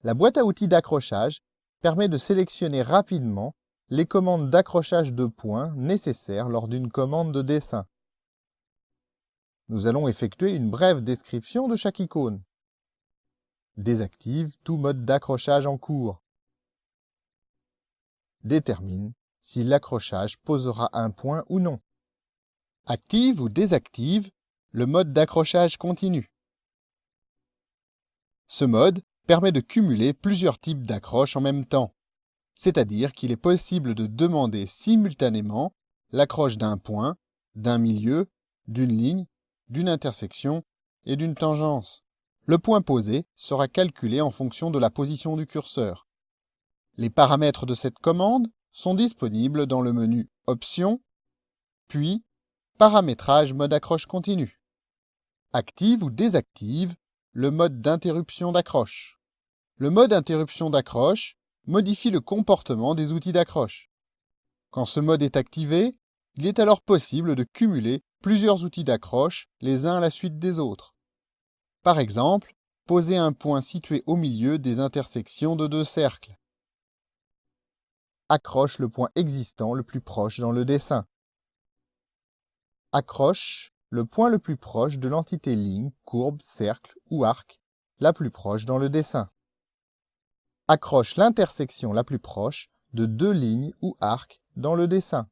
La boîte à outils d'accrochage permet de sélectionner rapidement les commandes d'accrochage de points nécessaires lors d'une commande de dessin. Nous allons effectuer une brève description de chaque icône. Désactive tout mode d'accrochage en cours. Détermine si l'accrochage posera un point ou non. Active ou désactive le mode d'accrochage continu. Ce mode permet de cumuler plusieurs types d'accroches en même temps, c'est-à-dire qu'il est possible de demander simultanément l'accroche d'un point, d'un milieu, d'une ligne, d'une intersection et d'une tangence. Le point posé sera calculé en fonction de la position du curseur. Les paramètres de cette commande sont disponibles dans le menu Options, puis Paramétrage mode accroche continu. Active ou désactive le mode d'interruption d'accroche. Le mode interruption d'accroche modifie le comportement des outils d'accroche. Quand ce mode est activé, il est alors possible de cumuler plusieurs outils d'accroche les uns à la suite des autres. Par exemple, poser un point situé au milieu des intersections de deux cercles. Accroche le point existant le plus proche dans le dessin. Accroche le point le plus proche de l'entité ligne, courbe, cercle ou arc la plus proche dans le dessin. Accroche l'intersection la plus proche de deux lignes ou arcs dans le dessin.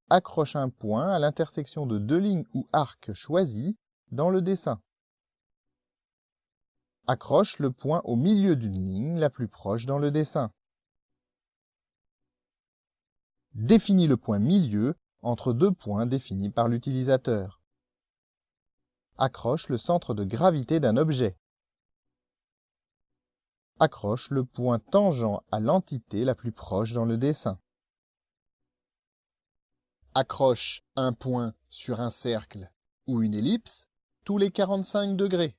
Accroche un point à l'intersection de deux lignes ou arcs choisis dans le dessin. Accroche le point au milieu d'une ligne la plus proche dans le dessin. Définis le point milieu entre deux points définis par l'utilisateur. Accroche le centre de gravité d'un objet. Accroche le point tangent à l'entité la plus proche dans le dessin. Accroche un point sur un cercle ou une ellipse tous les 45 degrés.